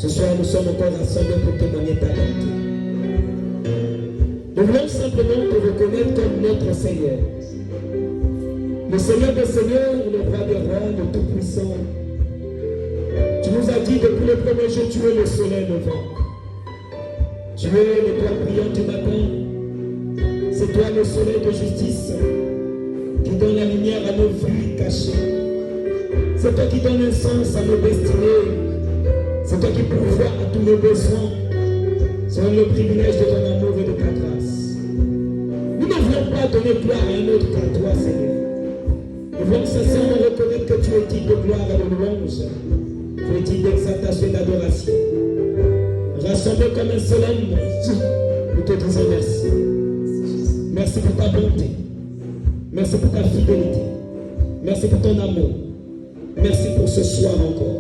Ce soir, nous sommes encore rassemblés pour témoigner ta bonté. Nous voulons simplement te reconnaître comme notre Seigneur. Le Seigneur des Seigneurs, le roi des rois, le Tout-Puissant. Tu nous as dit depuis le premier jour, tu es le soleil levant. Tu es l'étoile brillante du matin. C'est toi le soleil de justice qui donne la lumière à nos vies cachées. C'est toi qui donnes un sens à nos destinées. C'est toi qui pourvois à tous nos besoins. C'est le privilège de ton amour et de ta grâce. Nous ne voulons pas donner gloire à un autre qu'à toi, Seigneur. Nous voulons sincèrement reconnaître que tu es digne de gloire et de louange. Tu es digne d'exaltation et d'adoration. Rassemblés comme un seul homme, nous te disons merci. Merci pour ta bonté. Merci pour ta fidélité. Merci pour ton amour. Merci pour ce soir encore.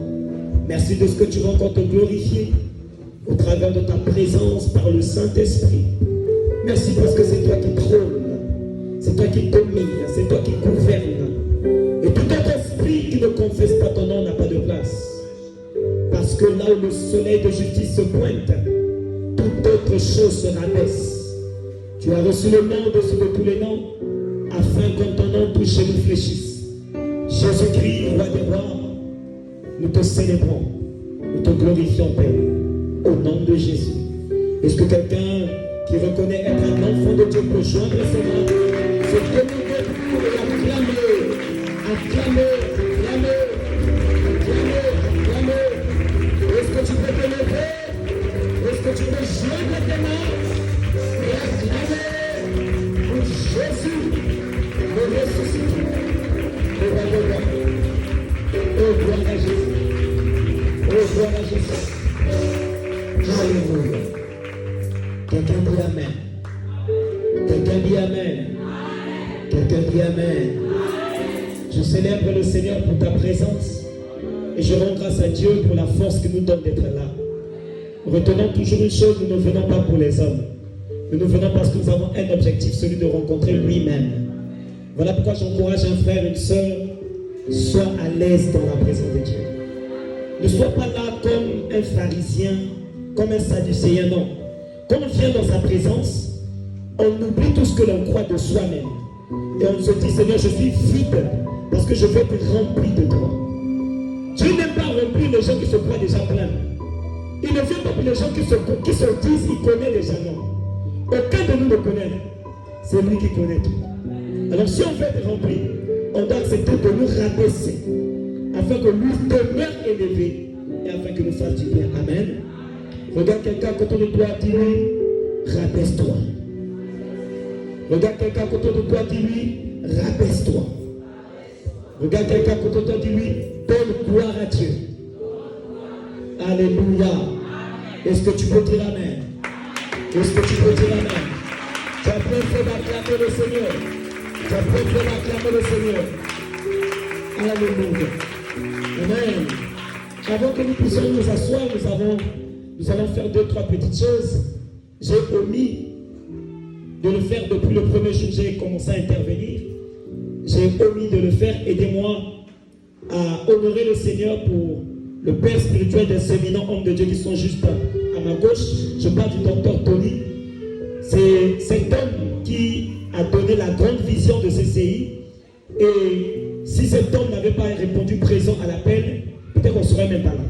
Merci de ce que tu vas encore te glorifier au travers de ta présence par le Saint-Esprit. Merci parce que c'est toi qui trône, c'est toi qui domine, c'est toi qui gouverne. Et tout autre esprit qui ne confesse pas ton nom n'a pas de place. Parce que là où le soleil de justice se pointe, toute autre chose se rabaisse. Tu as reçu le nom au-dessus de tous les noms, afin que ton nom touche et nous fléchisse. Jésus-Christ, roi des rois, nous te célébrons, nous te glorifions, Père, au nom de Jésus. Est-ce que quelqu'un qui reconnaît être un enfant de Dieu peut joindre ses mains, se demander pour acclamer, acclamer, acclamer, acclamer, acclamer. Est-ce que tu peux te lever? Est-ce que tu peux joindre tes mains et acclamer pour Jésus, le ressuscité, le roi de roi. Oh, gloire à Jésus. Oh, gloire à Jésus. Alléluia. Quelqu'un dit Amen. Quelqu'un dit Amen. Quelqu'un dit Amen. Je célèbre le Seigneur pour ta présence et je rends grâce à Dieu pour la force qu'il nous donne d'être là. Retenons toujours une chose, nous ne venons pas pour les hommes. Nous venons parce que nous avons un objectif, celui de rencontrer lui-même. Voilà pourquoi j'encourage un frère, une soeur, sois à l'aise dans la présence de Dieu. Ne sois pas là comme un pharisien, comme un sadducéen, non. Quand on vient dans sa présence, on oublie tout ce que l'on croit de soi-même. Et on se dit, Seigneur, je suis vide parce que je veux être rempli de toi. Dieu n'aime pas remplir les gens qui se croient déjà pleins. Il ne vient pas pour les gens qui se disent, il connaît déjà, non. Aucun de nous ne connaît. C'est lui qui connaît tout. Alors si on veut être rempli, on doit accepter de nous rabaisser afin que lui demeure élevé et afin que nous fassions du bien. Amen. Regarde quelqu'un à côté de toi, dis-lui, rabaisse-toi. Regarde quelqu'un à côté de toi, dis-lui, rabaisse-toi. Regarde quelqu'un à côté de toi, dis-lui, donne gloire à Dieu. Alléluia. Est-ce que tu peux dire Amen? Est-ce que tu peux dire Amen? Tu as préféré d'acclamer le Seigneur. Tu as préféré d'acclamer le Seigneur. Alléluia. Amen. Avant que nous puissions nous asseoir, nous allons faire 2-3 petites choses. J'ai omis de le faire depuis le premier jour où j'ai commencé à intervenir. J'ai omis de le faire. Aidez-moi à honorer le Seigneur pour le Père spirituel des éminents hommes de Dieu qui sont juste à ma gauche. Je parle du docteur Tony. C'est cet homme qui a donné la grande vision de CCI. Et si cet homme n'avait pas répondu présent à l'appel, peut-être qu'on ne serait même pas là.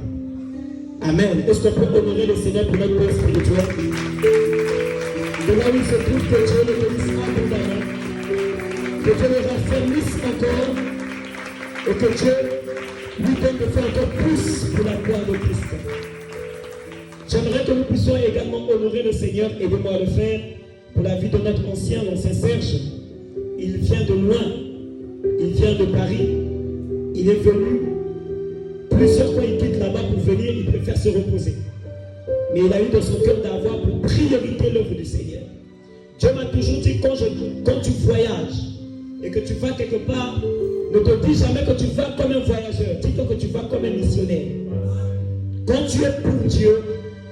Amen. Est-ce qu'on peut honorer le Seigneur pour notre Père spirituel? De là où il se trouve, que Dieu le bénisse abondamment, que Dieu le raffermisse encore, et que Dieu lui donne de faire encore plus pour la gloire de Christ. J'aimerais que nous puissions également honorer le Seigneur, aidez-moi à le faire, pour la vie de notre l'ancien Serge. Il vient de loin, il vient de Paris, il est venu. Plusieurs fois il quitte là-bas pour venir, il préfère se reposer. Mais il a eu dans son cœur d'avoir pour priorité l'œuvre du Seigneur. Dieu m'a toujours dit, quand tu voyages et que tu vas quelque part, ne te dis jamais que tu vas comme un voyageur, dis-toi que tu vas comme un missionnaire. Quand tu es pour Dieu,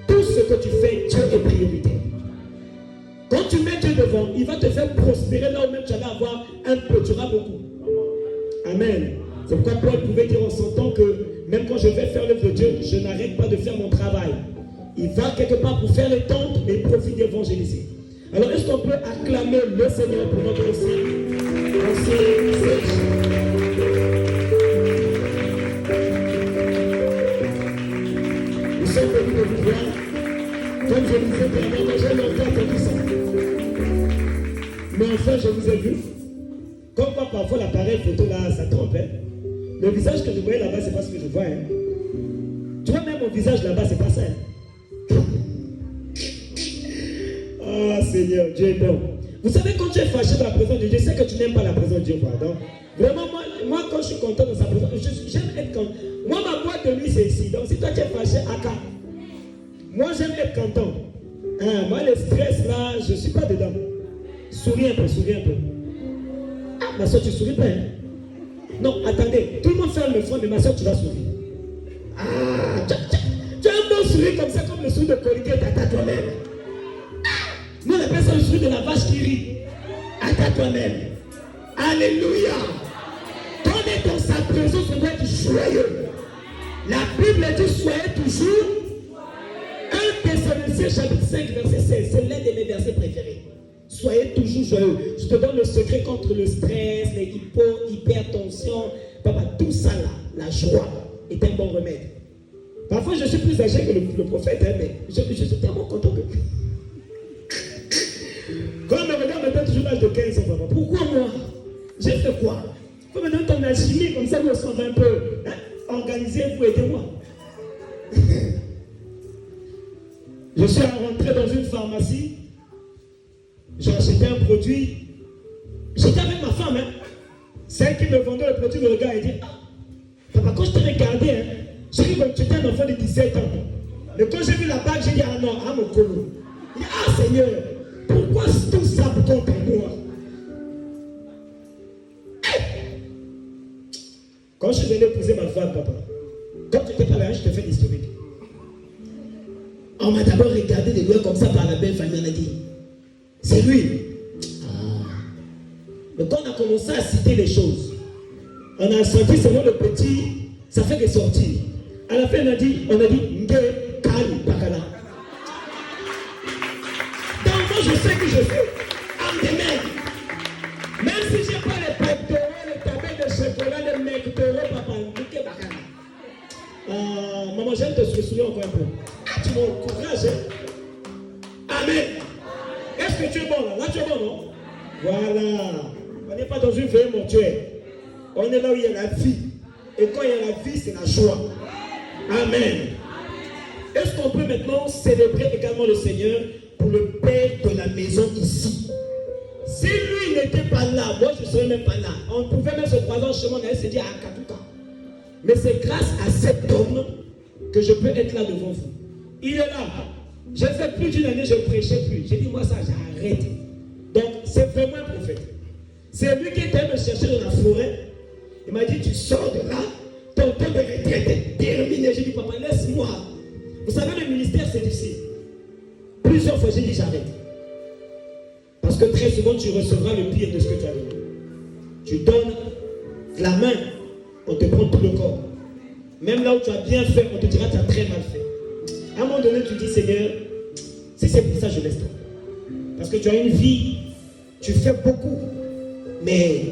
tout ce que tu fais, Dieu est priorité. Quand tu mets Dieu devant, il va te faire prospérer là où même tu allais avoir un peu, tu auras beaucoup. Amen. C'est pourquoi Paul pouvait dire en son temps que même quand je vais faire l'œuvre de Dieu, je n'arrête pas de faire mon travail. Il va quelque part pour faire les tentes, mais il profite d'évangéliser. Alors, est-ce qu'on peut acclamer le Seigneur pour notre aussi? Nous sommes venus de vous voir. Comme je disais dernièrement, j'ai longtemps entendu ça. Mais enfin, je vous ai vu. Comme moi, parfois, l'appareil photo là, ça trompe. Hein? Le visage que je voyais là-bas, c'est pas ce que je vois. Hein? Tu vois, même mon visage là-bas, c'est pas ça. Hein? Ah, Seigneur, Dieu est bon. Vous savez, quand tu es fâché dans la présence de Dieu, c'est que tu n'aimes pas la présence de Dieu. Pardon. Vraiment, moi, quand je suis content dans sa présence, j'aime être content. Moi, ma boîte de nuit, c'est ici. Donc, si toi, tu es fâché, Aka. Moi, j'aime être content. Hein, moi, le stress là, je ne suis pas dedans. Souris un peu, souris un peu. Ah, ma soeur, tu ne souris pas. Hein? Non, attendez. Tout le monde ferme le front, mais ma soeur, tu vas sourire. Ah, tu as un bon sourire comme ça, comme le sourire de Colgate à toi-même. Nous, on appelle ça le sourire de la vache qui rit. À toi-même. Alléluia. Quand on est dans sa présence, on doit être joyeux. La Bible dit soyez toujours. 1 Thessaloniciens chapitre 5, verset 16. C'est l'un de mes versets préférés. Soyez toujours joyeux. Je te donne le secret contre le stress, les hypertension. Papa, tout ça là, la joie est un bon remède. Parfois, je suis plus âgé que le prophète, hein, mais je suis tellement content que... Quand on me regarde, on me donne toujours l'âge de 15 ans. Papa. Pourquoi moi? J'ai fait quoi? Il faut me donner ton alchimie, comme ça, vous ressemblez un peu. Hein? Organisez-vous, aidez-moi. Je suis rentré dans une pharmacie. J'ai acheté un produit. J'étais avec ma femme. Hein. Celle qui me vendait le produit me regarde et dit, ah, papa, quand je t'ai regardé, hein, j'ai dit que tu étais un enfant de 17 ans. Mais quand j'ai vu la bague, j'ai dit, ah non, ah mon colo. Il dit, ah Seigneur, pourquoi tout ça contre moi? Quand je suis venu épouser ma femme, papa, quand tu n'étais pas là, je te fais l'historique. On m'a d'abord regardé de loin comme ça par la belle famille, on a dit, c'est lui. Ah. Mais quand on a commencé à citer les choses, on a senti selon le petit, ça fait des sorties. À la fin, on a dit, Nge Kali Bakala. Donc moi, je sais que je fais un des mecs. Même si je n'ai pas les pectoraux, les tablettes de chocolat, les mectoraux, papa, Nge Bakala. Maman, j'aime te souvenir encore un peu. Ah, tu m'encourages, hein? Amen. Est-ce que tu es bon là? Là, tu es bon, non? Voilà. On n'est pas dans une veille mortuaire. On est là où il y a la vie. Et quand il y a la vie, c'est la joie. Amen. Est-ce qu'on peut maintenant célébrer également le Seigneur pour le père de la maison ici? Si lui n'était pas là, moi je ne serais même pas là. On pouvait même se croiser en chemin, on allait se dire à Katuka. Mais c'est grâce à cet homme que je peux être là devant vous. Il est là. J'ai fait plus d'une année, je ne prêchais plus. J'ai dit, moi ça, j'ai arrêté. Donc, c'est vraiment un prophète. C'est lui qui était me chercher dans la forêt. Il m'a dit, tu sors de là, ton temps de retraite est terminé. J'ai dit, papa, laisse-moi. Vous savez, le ministère, c'est difficile. Plusieurs fois, j'ai dit, j'arrête. Parce que très souvent, tu recevras le pire de ce que tu as donné. Tu donnes la main, on te prend tout le corps. Même là où tu as bien fait, on te dira que tu as très mal fait. À un moment donné, tu dis, Seigneur, si c'est pour ça, je laisse toi. Parce que tu as une vie, tu fais beaucoup. Mais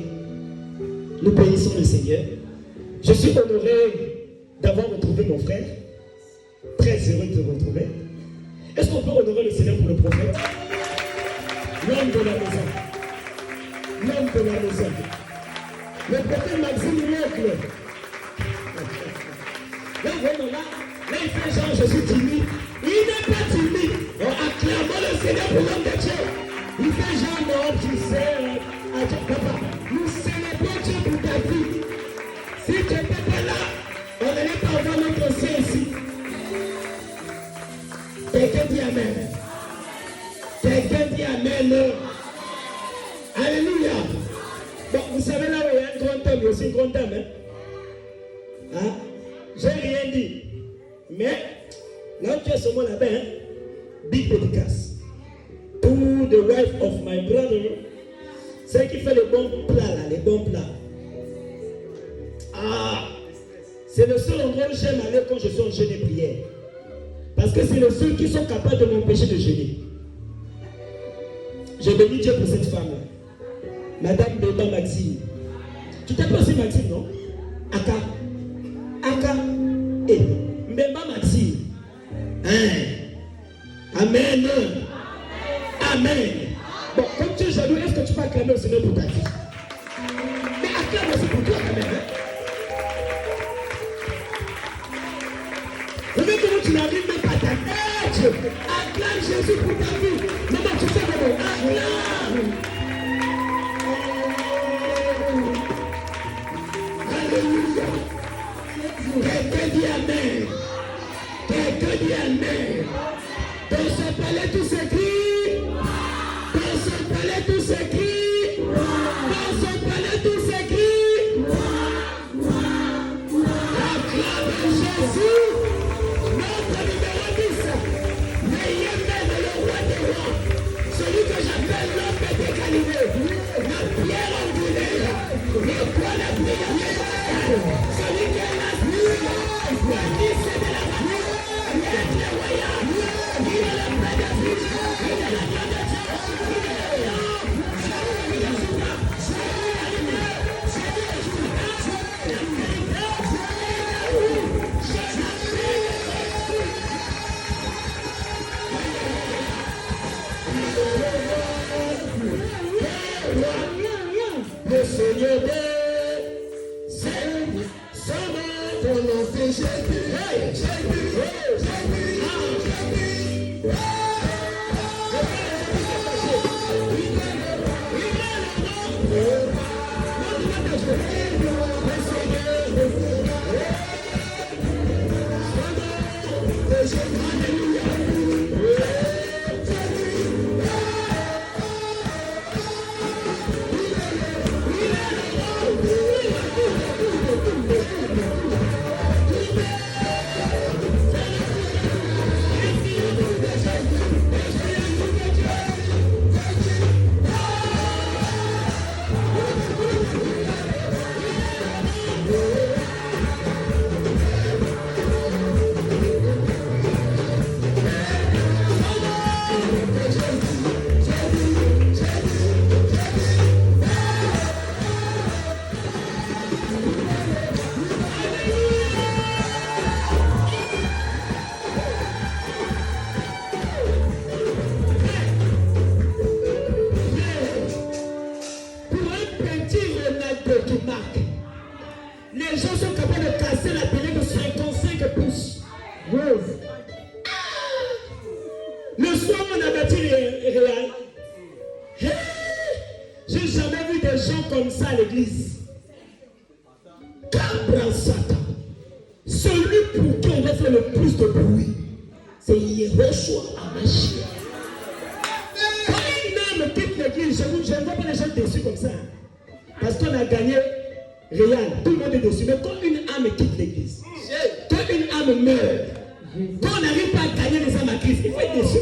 nous bénissons le Seigneur. Je suis honoré d'avoir retrouvé mon frère. Très heureux de te retrouver. Est-ce qu'on peut honorer le Seigneur pour le prophète? L'homme de la maison. L'homme de la maison. Le prophète Maxime l'oncle. Là, vraiment, là, il fait genre, je suis timide. Il n'est pas timide. On acclame le Seigneur pour l'homme de Dieu. Il fait genre, non, tu sais, papa, nous célébrons Dieu pour ta vie. Si tu n'étais pas là, on n'allait pas avoir notre sein ici. Quelqu'un dit Amen. Quelqu'un dit Amen. Alléluia. Bon, vous savez là où il y a un grand homme, il y a aussi une grande dame. Hein? J'ai rien dit. Mais là où tu es seulement là-bas, hein? Big dédicace. To the wife of my brother. C'est qui fait les bons plats là, les bons plats. Ah, C'est le seul endroit où j'aime aller quand je suis en jeûne et prière. Parce que c'est le seul qui sont capables de m'empêcher de jeûner. Je bénis Dieu pour cette femme. Madame Beba Maxime. Tu t'appelles aussi Maxime, non? Aka. Aka. Et Mbemba Maxime. Hein? Amen. Amen. Bon, comme tu es jaloux, est-ce que tu peux acclamer au Seigneur pour ta vie? Mais acclame aussi pour toi quand même. Hein? Regarde comment tu n'arrives même pas à ta tête. Acclame Jésus pour ta vie. Maman, tu sais comment? Acclame. Alléluia. Quelqu'un dit Amen. Quelqu'un dit Amen. Dans ce palais tout s'écrit. Dans ce palais tout s'écrit. Dans ce palais tout s'écrit. Acclame Jésus. Notre numéro 10. N'ayez même le roi des rois. Celui que j'appelle l'homme décalibré. La pierre angulaire. Le poids la prière. Celui qui est la nuit. Le fils de la main. L'être royal. Il est le paix de vie. Il est la gloire de Dieu. Il est le lion. Il est le souverain. Le Seigneur est son nom pour nos péchés. Les gens sont capables de casser la télé de 55 pouces. Le soir, on a bâti réel. J'ai jamais vu des gens comme ça à l'église. Cabra Satan. Celui pour qui on va faire le plus de bruit, c'est Yehoshua Hamashiach. Quand une âme quitte l'église, je ne vois pas les gens déçus comme ça. Parce qu'on a gagné Réal, tout le monde est dessus. Mais quand une âme quitte l'église, quand une âme meurt, quand on n'arrive pas à gagner les âmes à Christ, il faut être déçu.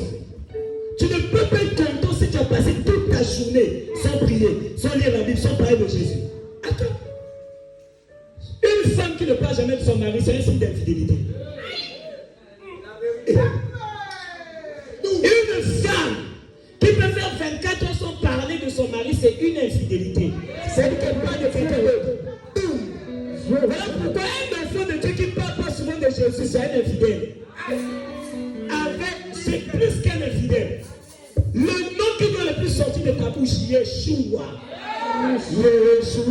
Tu ne peux pas être content si tu as passé toute ta journée sans prier, sans lire la Bible, sans parler de Jésus. Attends. Une femme qui ne parle jamais de son mari, c'est un signe d'infidélité. Une femme qui peut faire 24 ans sans parler de son mari, c'est une infidélité. C'est une campagne de quelqu'un d'autre. Voilà pourquoi un enfant de Dieu qui parle pas souvent de Jésus, c'est un infidèle. C'est plus qu'un infidèle. Le nom qui doit le plus sortir de ta bouche, Yeshua. Yeshua.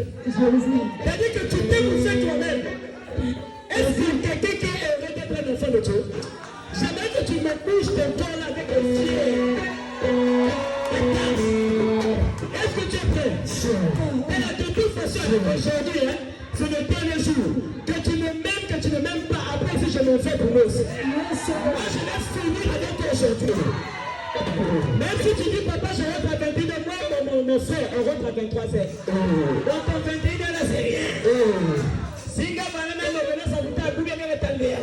C'est-à-dire que tu t'es poussé toi-même. Est-ce qu'il y a quelqu'un qui est heureux d'être un enfant de Dieu? J'aimerais que tu me bouges ton corps là avec un fier. Est-ce que tu es prêt? Et de toute façon, aujourd'hui, hein, c'est le dernier jour. Que tu ne m'aimes, que tu ne m'aimes pas, après si je m'en fais pour moi aussi. Moi, je laisse finir avec toi aujourd'hui. Même si tu dis, papa, je rentre à 21h, moi, mon frère, on rentre à 23h. Donc, en 21h, là, c'est rien. Si gars, madame, ça vous t'a bouillé avec ta mère.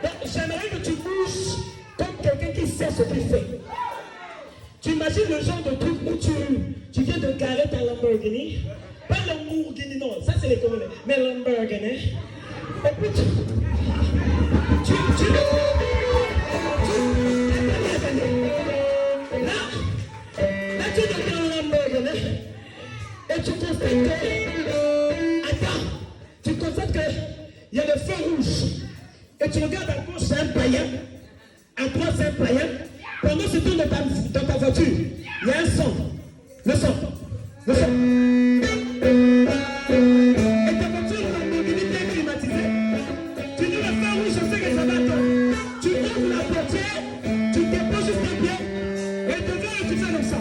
Donc, j'aimerais que tu bouges comme quelqu'un qui sait ce qu'il fait. Tu imagines le genre de truc où tu viens de garer ta Lamborghini. Pas Lamborghini, non, ça c'est les Congolais. Mais Lamborghini. Et puis Là, tu es dans un Lamborghini. Et tu constates que... Attends. Tu constates qu'il y a le feu rouge. Et tu regardes à gauche, c'est un païen. À droite, c'est un païen. Pendant ce tour dans ta voiture, il y a un son. Le son. Le son. Et ta voiture, la mobilité est climatisée. Tu dis le feu rouge, je sais que ça va attendre. Tu ouvres la portière, tu déposes juste un pied, et devant, tu fais comme ça.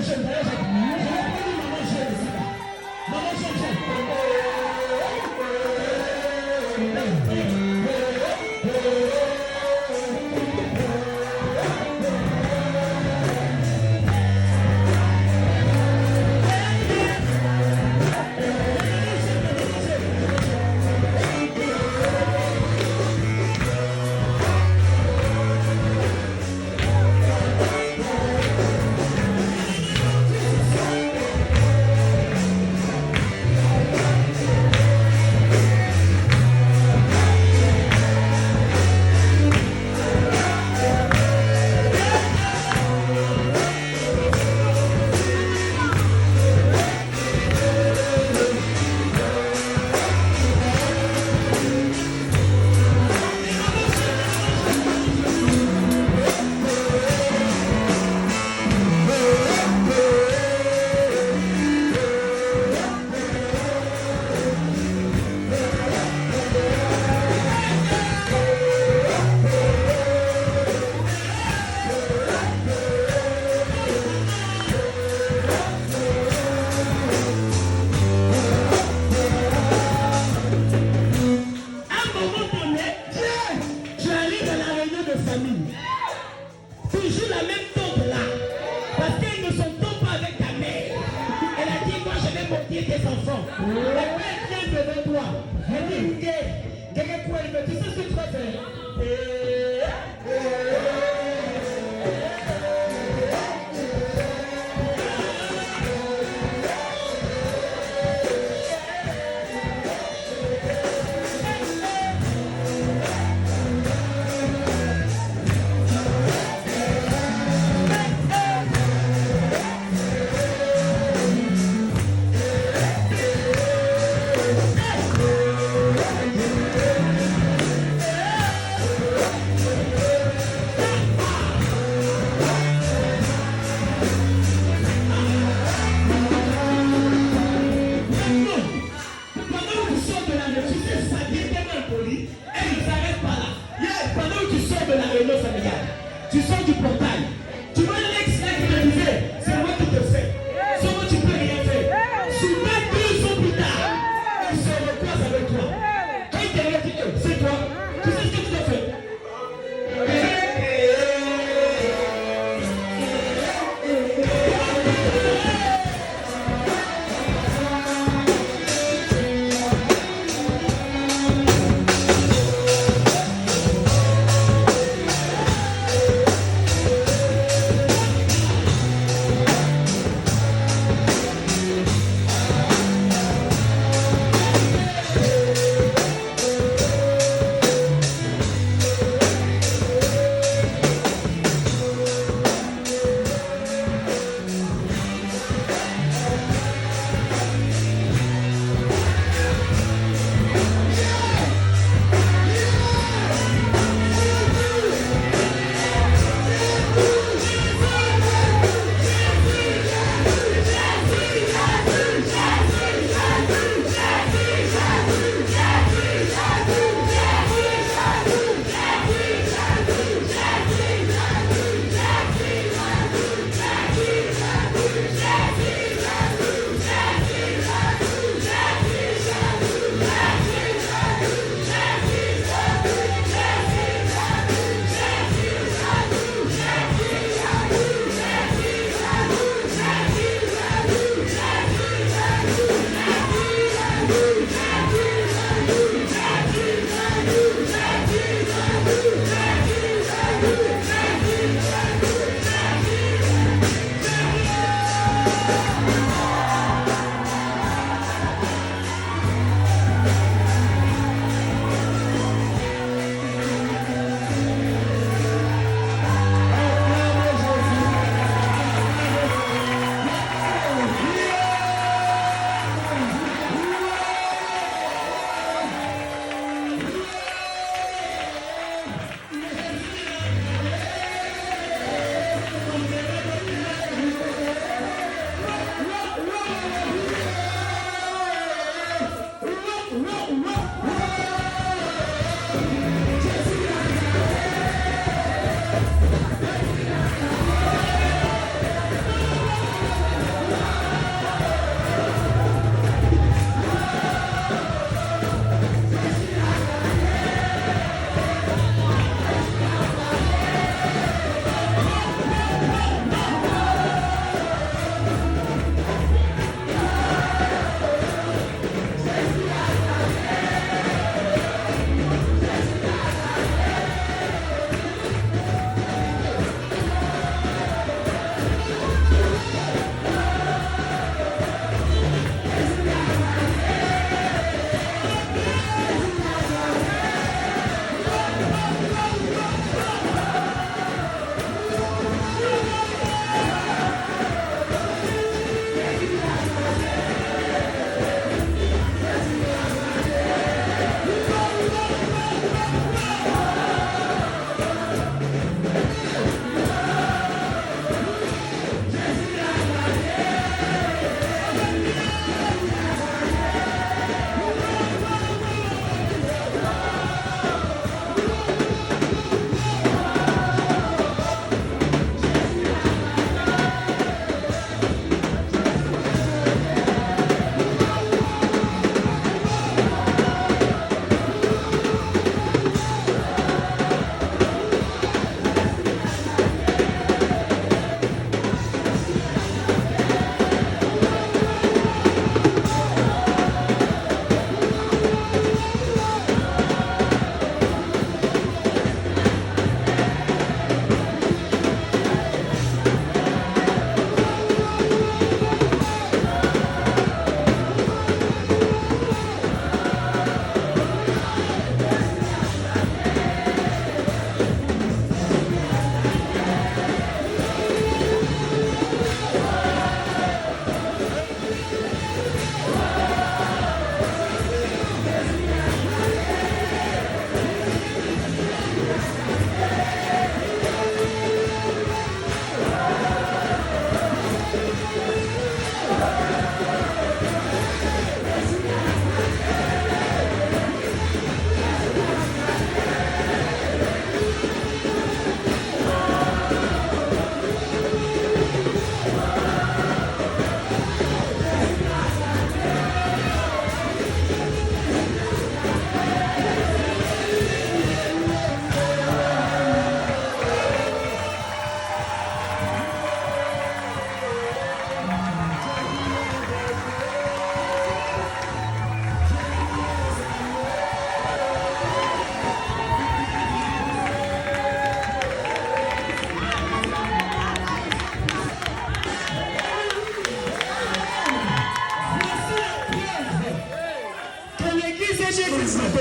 jeune, d'ailleurs, je vais prendre maman jeune ici. Maman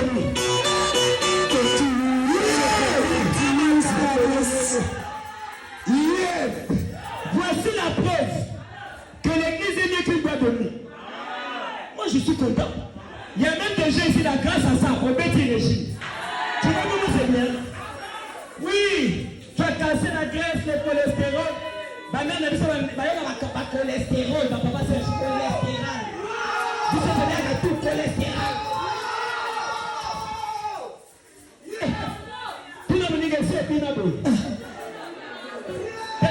béni. Voici la preuve que l'église est mieux qu'une boîte de nuit. Moi, je suis content. Il y a même des gens ici, là, grâce à ça, on bâtit une régime. Tu vois comment c'est bien? Oui, tu as cassé la graisse, le cholestérol. Ma mère m'a dit ça, ma cholestérol, ma papa c'est cholestérol. Vous savez, il y a tout cholestérol.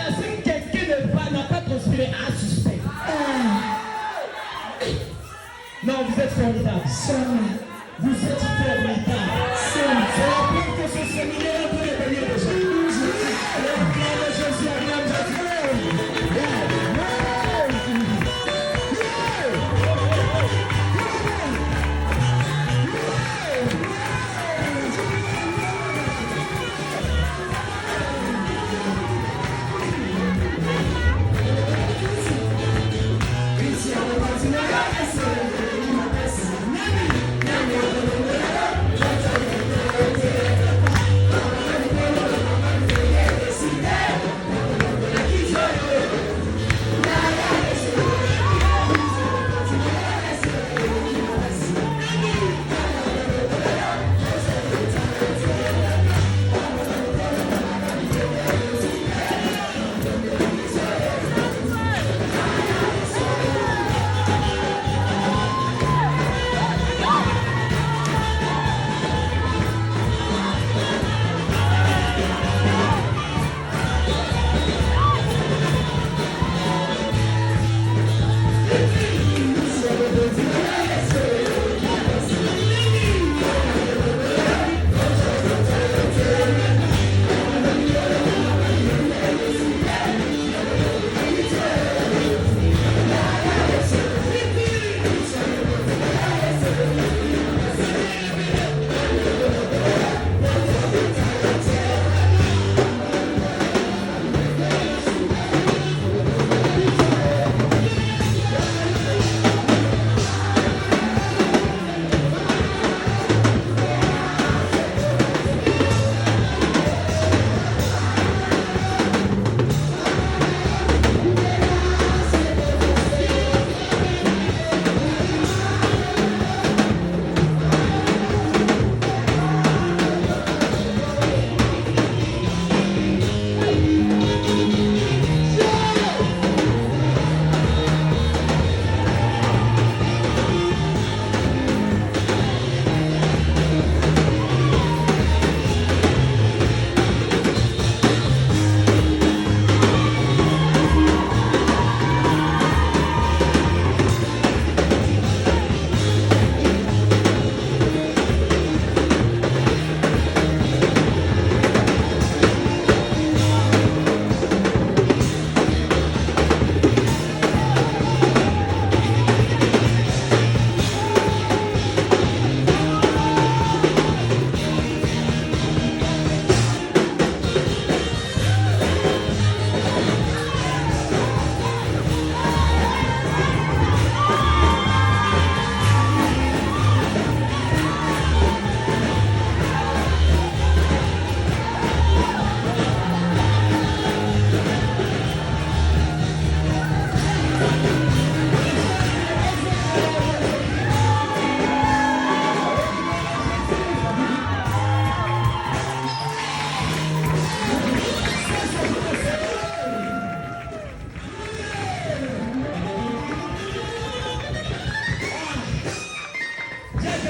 Si quelqu'un n'a pas transpiré à suspect. Non, vous êtes formidable. Vous êtes formidable. C'est la preuve que ce séminaire peut les bénir déjà.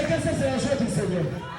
Jésus, ça c'est la joie du Seigneur.